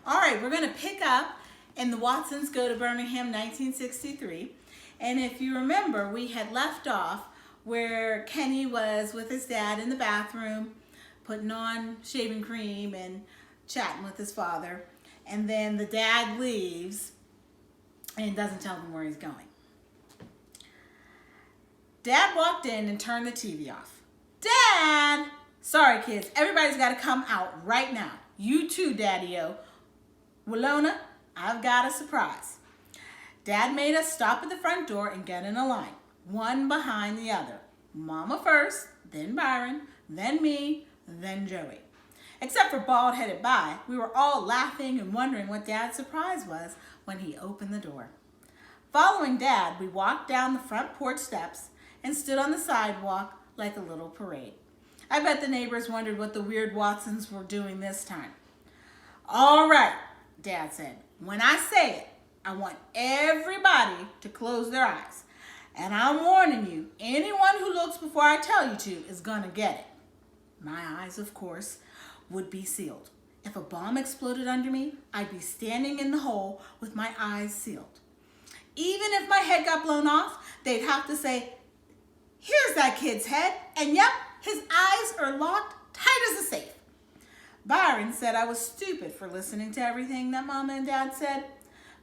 All right, we're going to pick up in The Watsons Go to Birmingham, 1963. And if you remember, we had left off where Kenny was with his dad in the bathroom, putting on shaving cream and chatting with his father. And then the dad leaves and doesn't tell them where he's going. Dad walked in and turned the TV off. Dad! Sorry, kids. Everybody's got to come out right now. You too, Daddy-O. Willona, I've got a surprise. Dad made us stop at the front door and get in a line, one behind the other. Mama first, then Byron, then me, then Joey. Except for bald-headed Bi, we were all laughing and wondering what Dad's surprise was when he opened the door. Following Dad, we walked down the front porch steps and stood on the sidewalk like a little parade. I bet the neighbors wondered what the weird Watsons were doing this time. All right, Dad said. When I say it, I want everybody to close their eyes. And I'm warning you, anyone who looks before I tell you to is gonna get it. My eyes, of course, would be sealed. If a bomb exploded under me, I'd be standing in the hole with my eyes sealed. Even if my head got blown off, they'd have to say, here's that kid's head, and yep, his eyes are locked tight as a safe. Byron said I was stupid for listening to everything that Mama and Dad said.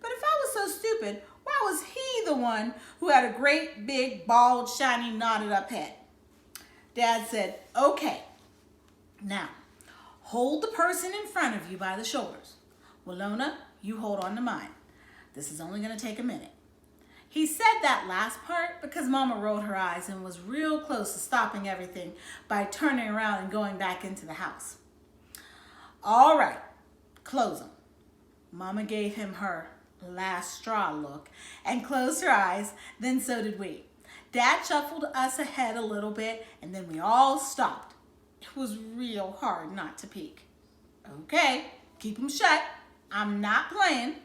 But if I was so stupid, why was he the one who had a great, big, bald, shiny, knotted up head? Dad said, okay, now, hold the person in front of you by the shoulders. Willona, you hold on to mine. This is only going to take a minute. He said that last part because Mama rolled her eyes and was real close to stopping everything by turning around and going back into the house. All right, close them. Mama gave him her last straw look and closed her eyes, then so did we. Dad shuffled us ahead a little bit and then we all stopped. It was real hard not to peek. Okay, keep them shut. I'm not playing.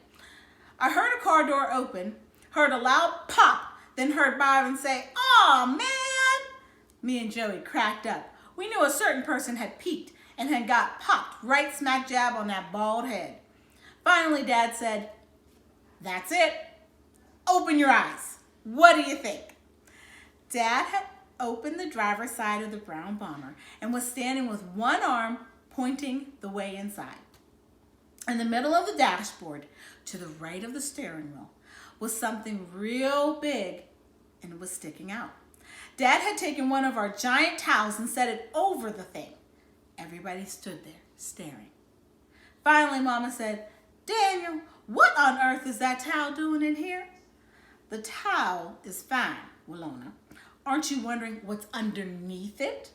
I heard a car door open, heard a loud pop, then heard Byron say, "Aw, man!" Me and Joey cracked up. We knew a certain person had peeked and had got popped right smack jab on that bald head. Finally, Dad said, "That's it. Open your eyes. What do you think?" Dad had opened the driver's side of the brown bomber and was standing with one arm pointing the way inside. In the middle of the dashboard, to the right of the steering wheel, was something real big and it was sticking out. Dad had taken one of our giant towels and set it over the thing. Everybody stood there staring. Finally, Mama said, "Daniel, what on earth is that towel doing in here?" "The towel is fine, Willona. Aren't you wondering what's underneath it?"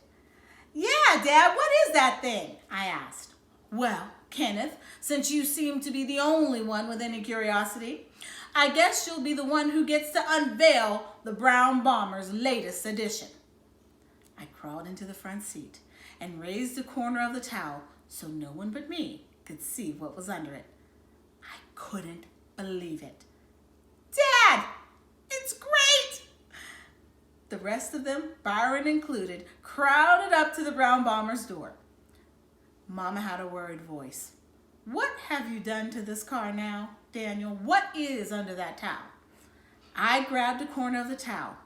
"Yeah, Dad, what is that thing?" I asked. "Well, Kenneth, since you seem to be the only one with any curiosity, I guess you'll be the one who gets to unveil the Brown Bomber's latest edition." I crawled into the front seat and raised the corner of the towel so no one but me could see what was under it. I couldn't believe it. "Dad, it's great!" The rest of them, Byron included, crowded up to the Brown Bomber's door. Mama had a worried voice. "What have you done to this car now, Daniel? What is under that towel?" I grabbed a corner of the towel.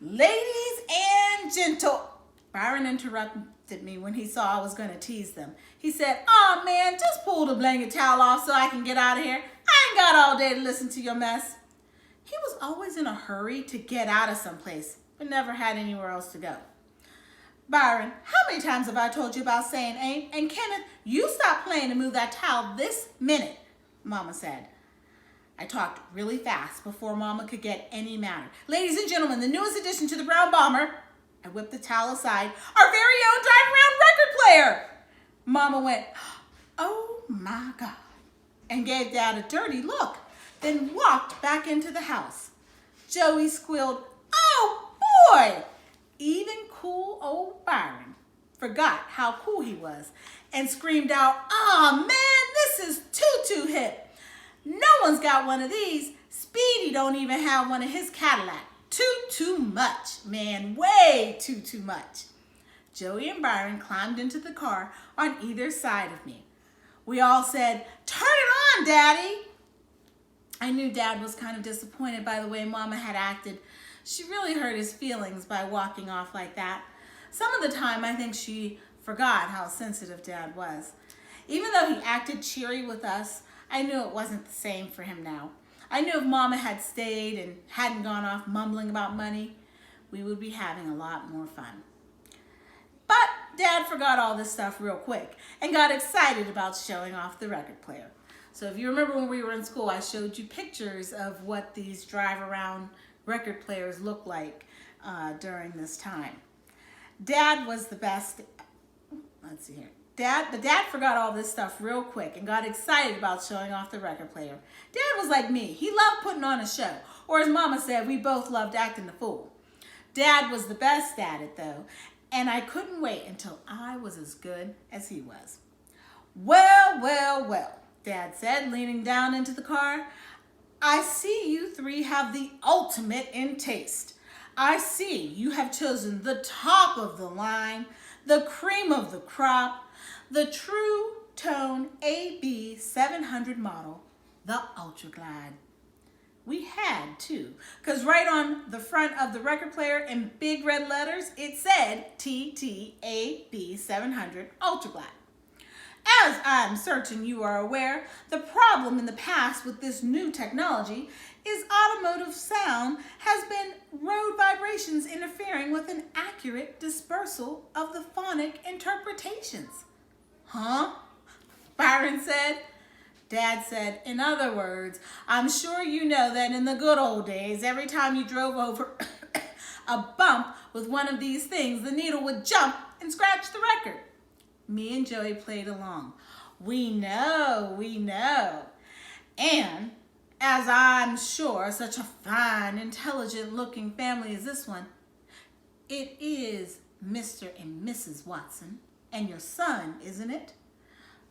"Ladies and Byron interrupted me when he saw I was going to tease them. He said, "Oh man, just pull the blanket towel off so I can get out of here. I ain't got all day to listen to your mess." He was always in a hurry to get out of someplace, but never had anywhere else to go. "Byron, how many times have I told you about saying ain't? And Kenneth, you stop playing and move that towel this minute," Mama said. I talked really fast before Mama could get any matter. "Ladies and gentlemen, the newest addition to the Brown Bomber," I whipped the towel aside, "our very own drive-around record player." Mama went, "Oh my God," and gave Dad a dirty look, then walked back into the house. Joey squealed, "Oh boy!" Even cool old Byron forgot how cool he was and screamed out, "Aw man, this is too hip. No one's got one of these. Speedy don't even have one of his Cadillac. Too much, man, way too much." Joey and Byron climbed into the car on either side of me. We all said, "Turn on, Daddy. I knew Dad was kind of disappointed by the way Mama had acted. She really hurt his feelings by walking off like that. Some of the time, I think she forgot how sensitive Dad was. Even though he acted cheery with us, I knew it wasn't the same for him now. I knew if Mama had stayed and hadn't gone off mumbling about money, we would be having a lot more fun. But Dad forgot all this stuff real quick and got excited about showing off the record player. So if you remember when we were in school, I showed you pictures of what these drive-around record players look like during this time. Dad was the best. Let's see here. Dad forgot all this stuff real quick and got excited about showing off the record player. Dad was like me. He loved putting on a show. Or as Mama said, we both loved acting the fool. Dad was the best at it though, and I couldn't wait until I was as good as he was. Well, well, well, Dad said, leaning down into the car. I see you three have the ultimate in taste. I see you have chosen the top of the line, the cream of the crop, the true tone AB 700 model, the Ultra Glide. We had to, because right on the front of the record player in big red letters, it said TTAB 700 Ultra Glide. As I'm certain you are aware, the problem in the past with this new technology is automotive sound has been road vibrations interfering with an accurate dispersal of the phonic interpretations. Huh? Byron said. Dad said, in other words, I'm sure you know that in the good old days, every time you drove over a bump with one of these things, the needle would jump and scratch the record. Me and Joey played along. We know. And as I'm sure such a fine, intelligent-looking family as this one, it is Mr. and Mrs. Watson and your son, isn't it?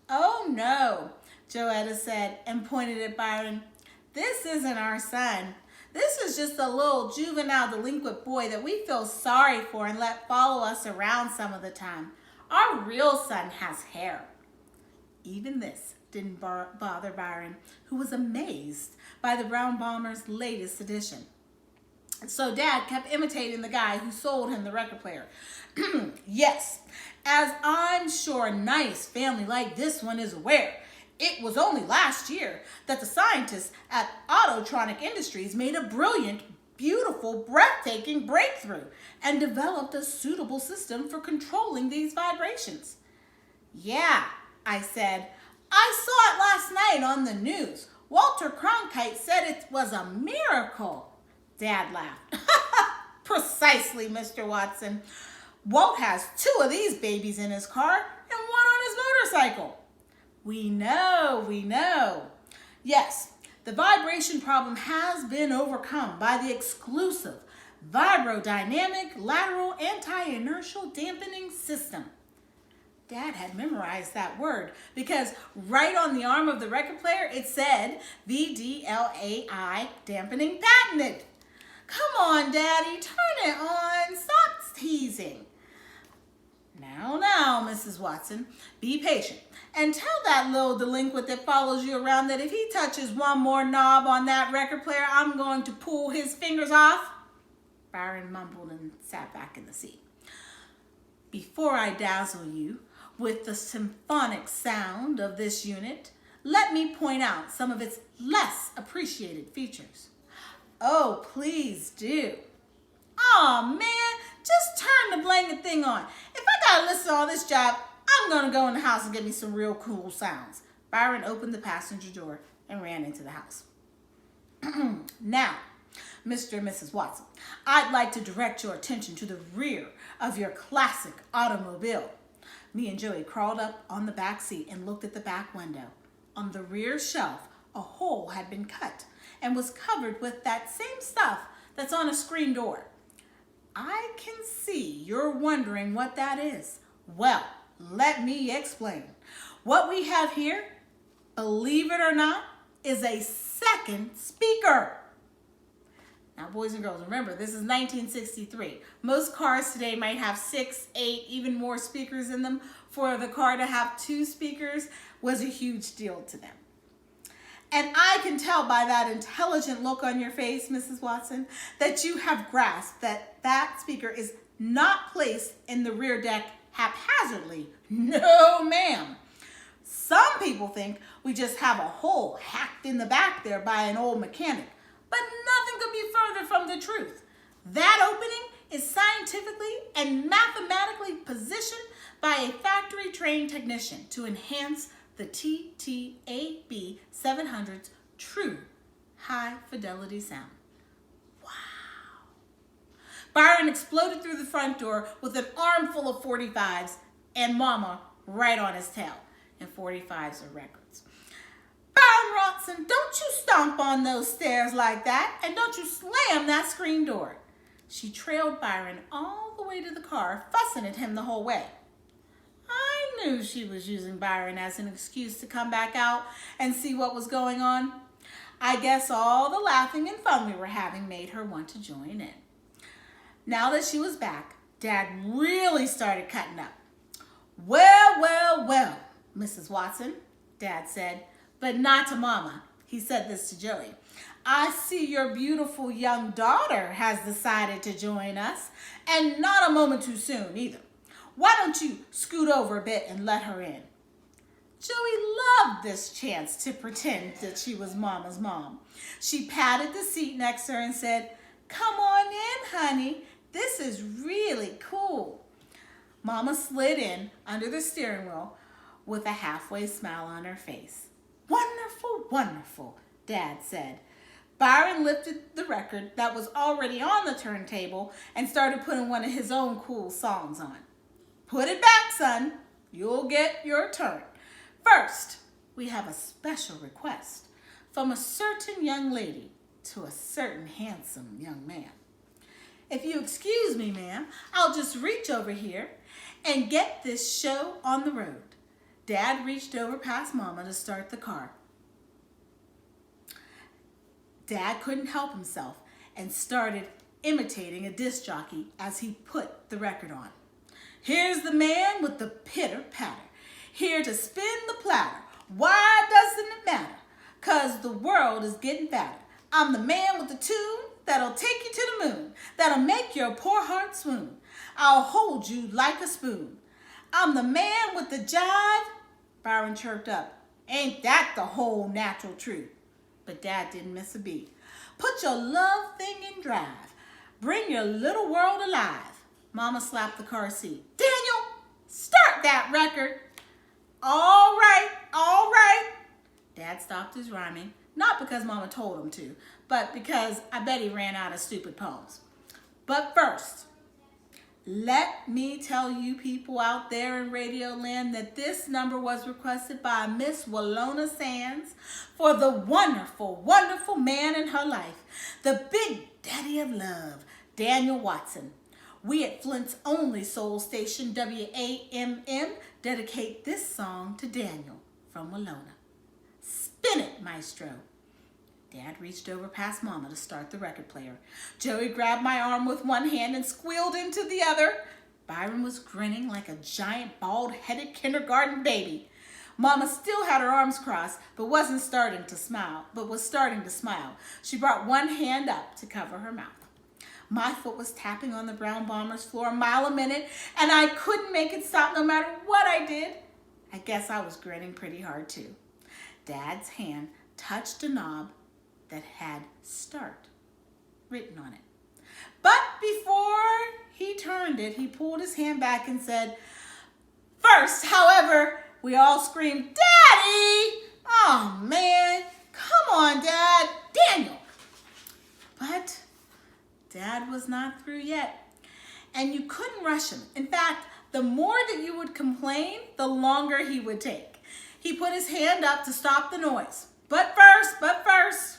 Oh, no, Joetta said and pointed at Byron. This isn't our son. This is just a little juvenile delinquent boy that we feel sorry for and let follow us around some of the time. Our real son has hair. Even this didn't bother Byron, who was amazed by the Brown Bomber's latest edition. So Dad kept imitating the guy who sold him the record player. Yes, as I'm sure a nice family like this one is aware, it was only last year that the scientists at Autotronic Industries made a brilliant, beautiful, breathtaking breakthrough and developed a suitable system for controlling these vibrations. Yeah, I said, I saw it last night on the news. Walter Cronkite said it was a miracle. Dad laughed. Precisely, Mr. Watson. Walt has 2 of these babies in his car and 1 on his motorcycle. We know. Yes, the vibration problem has been overcome by the exclusive vibrodynamic lateral anti-inertial dampening system. Dad had memorized that word because right on the arm of the record player it said VDLAI dampening patented. Come on, Daddy, turn it on. Stop teasing. Now, Mrs. Watson, be patient and tell that little delinquent that follows you around that if he touches one more knob on that record player, I'm going to pull his fingers off. Byron mumbled and sat back in the seat. Before I dazzle you with the symphonic sound of this unit, let me point out some of its less appreciated features. Oh, please do. Aw, man, just turn the blanket thing on. If I gotta listen to all this job, I'm gonna go in the house and get me some real cool sounds. Byron opened the passenger door and ran into the house. Now, Mr. and Mrs. Watson, I'd like to direct your attention to the rear of your classic automobile. Me and Joey crawled up on the back seat and looked at the back window. On the rear shelf, a hole had been cut and was covered with that same stuff that's on a screen door. I can see you're wondering what that is. Well, let me explain. What we have here, believe it or not, is a second speaker. Now, boys and girls, remember, this is 1963. Most cars today might have 6, 8, even more speakers in them. For the car to have 2 speakers was a huge deal to them. And I can tell by that intelligent look on your face, Mrs. Watson, that you have grasped that that speaker is not placed in the rear deck haphazardly. No, ma'am. Some people think we just have a hole hacked in the back there by an old mechanic, but nothing could be further from the truth. That opening is scientifically and mathematically positioned by a factory-trained technician to enhance the TTAB 700's true high-fidelity sound. Wow. Byron exploded through the front door with an armful of 45s and Mama right on his tail. And 45s are records. Byron Watson, don't you stomp on those stairs like that, and don't you slam that screen door. She trailed Byron all the way to the car, fussing at him the whole way. I knew she was using Byron as an excuse to come back out and see what was going on. I guess all the laughing and fun we were having made her want to join in. Now that she was back, Dad really started cutting up. Well, Mrs. Watson, Dad said, but not to Mama. He said this to Joey. I see your beautiful young daughter has decided to join us, and not a moment too soon either. Why don't you scoot over a bit and let her in? Joey loved this chance to pretend that she was Mama's mom. She patted the seat next to her and said, "Come on in, honey. This is really cool." Mama slid in under the steering wheel with a halfway smile on her face. Wonderful, wonderful, Dad said. Byron lifted the record that was already on the turntable and started putting one of his own cool songs on. Put it back, son. You'll get your turn. First, we have a special request from a certain young lady to a certain handsome young man. If you excuse me, ma'am, I'll just reach over here and get this show on the road. Dad reached over past Mama to start the car. Dad couldn't help himself and started imitating a disc jockey as he put the record on. Here's the man with the pitter-patter, here to spin the platter. Why doesn't it matter? 'Cause the world is getting fatter. I'm the man with the tune that'll take you to the moon, that'll make your poor heart swoon. I'll hold you like a spoon. I'm the man with the jive. Byron chirped up. Ain't that the whole natural truth? But Dad didn't miss a beat. Put your love thing in drive. Bring your little world alive. Mama slapped the car seat. Daniel, start that record. All right. Dad stopped his rhyming, not because Mama told him to, but because I bet he ran out of stupid poems. But first, let me tell you people out there in Radio Land that this number was requested by Miss Walona Sands for the wonderful, wonderful man in her life, the big daddy of love, Daniel Watson. We at Flint's only soul station, WAMM, dedicate this song to Daniel from Walona. Spin it, maestro. Dad reached over past Mama to start the record player. Joey grabbed my arm with one hand and squealed into the other. Byron was grinning like a giant bald-headed kindergarten baby. Mama still had her arms crossed, but was starting to smile. She brought one hand up to cover her mouth. My foot was tapping on the Brown Bomber's floor a mile a minute, and I couldn't make it stop no matter what I did. I guess I was grinning pretty hard too. Dad's hand touched a knob that had "start" written on it. But before he turned it, he pulled his hand back and said, "First, however," we all screamed, "Daddy!" Oh, man. Come on, Dad. Daniel. But Dad was not through yet. And you couldn't rush him. In fact, the more that you would complain, the longer he would take. He put his hand up to stop the noise. But first,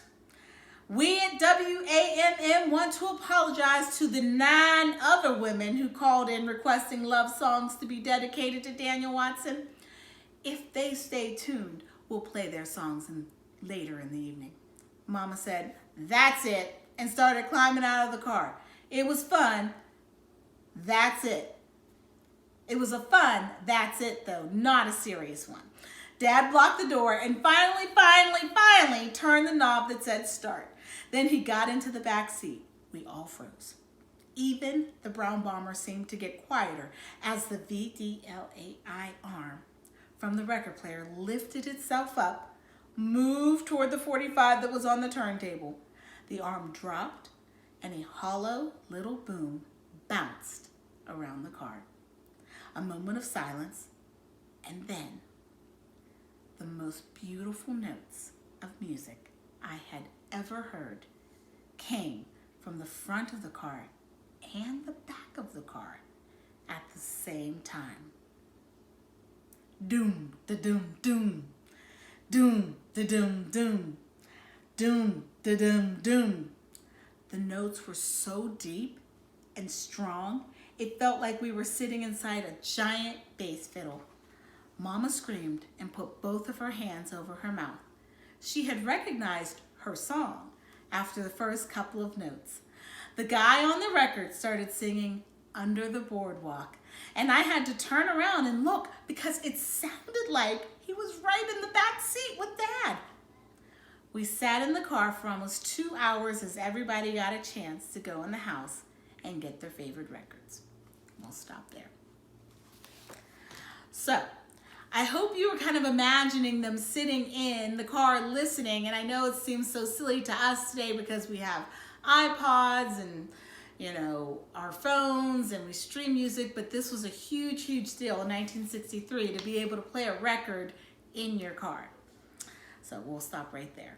we at WAMM want to apologize to the 9 other women who called in requesting love songs to be dedicated to Daniel Watson. If they stay tuned, we'll play their songs later in the evening. Mama said, "That's it," and started climbing out of the car. It was fun. That's it. It was a fun, that's it though, not a serious one. Dad blocked the door and finally finally turned the knob that said start. Then he got into the back seat. We all froze. Even the brown bomber seemed to get quieter as the VDLAI arm from the record player lifted itself up, moved toward the 45 that was on the turntable. The arm dropped and a hollow little boom bounced around the car. A moment of silence, and then the most beautiful notes of music I had ever heard came from the front of the car and the back of the car at the same time. Doom, da doom, doom. Doom, da doom, doom. Doom, da doom, doom. The notes were so deep and strong, it felt like we were sitting inside a giant bass fiddle. Mama screamed and put both of her hands over her mouth. She had recognized her song after the first couple of notes. The guy on the record started singing Under the Boardwalk, and I had to turn around and look because it sounded like he was right in the back seat with Dad. We sat in the car for almost 2 hours as everybody got a chance to go in the house and get their favorite records. We'll stop there. So, I hope you were kind of imagining them sitting in the car listening, and I know it seems so silly to us today because we have iPods and our phones and we stream music, but this was a huge, huge deal in 1963 to be able to play a record in your car. So we'll stop right there.